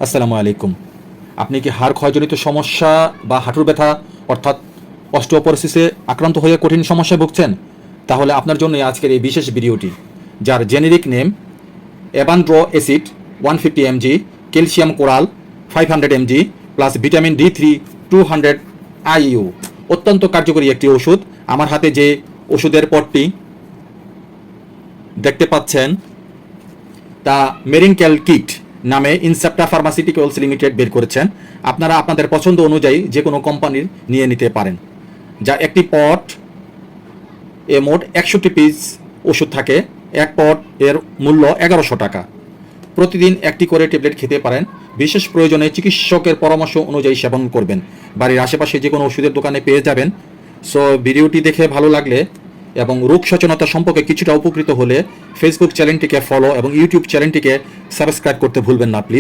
আসসালামু আলাইকুম। আপনি কি হাড় ক্ষয়জনিত সমস্যা বা হাঁটুর ব্যথা অর্থাৎ অস্টিওপোরোসিসে আক্রান্ত হয়ে কঠিন সমস্যায় ভুগছেন? তাহলে আপনার জন্য আজকের এই বিশেষ ভিডিওটি, যার জেনেরিক নেম এভানড্রো acid 150 mg, calcium coral 500 mg plus vitamin D3 200 IU। অত্যন্ত কার্যকরী একটি ওষুধ। আমার হাতে যে ওষুধের পটটি দেখতে পাচ্ছেন তা মেরিনক্যাল কিট নামে ইনসেপ্টা ফার্মাসিউটিক্যালস লিমিটেড বের করেছেন। আপনারা আপনাদের পছন্দ অনুযায়ী যে কোনো কোম্পানির নিয়ে নিতে পারেন। যা একটি পট এ মোট 61 পিস ওষুধ থাকে। এক পট এর মূল্য 1100 টাকা। প্রতিদিন একটি করে ট্যাবলেট খেতে পারেন। বিশেষ প্রয়োজনে চিকিৎসকের পরামর্শ অনুযায়ী সেবন করবেন। বাড়ির আশেপাশে যে কোনো ওষুধের দোকানে পেয়ে যাবেন। সো ভিডিওটি দেখে ভালো লাগলে এবং রোগ সচেতনতা সম্পর্কে কিছুটা উপকৃত হলে ফেসবুক চ্যানেলটিকে ফলো এবং ইউটিউব চ্যানেলটিকে সাবস্ক্রাইব করতে ভুলবেন না প্লিজ।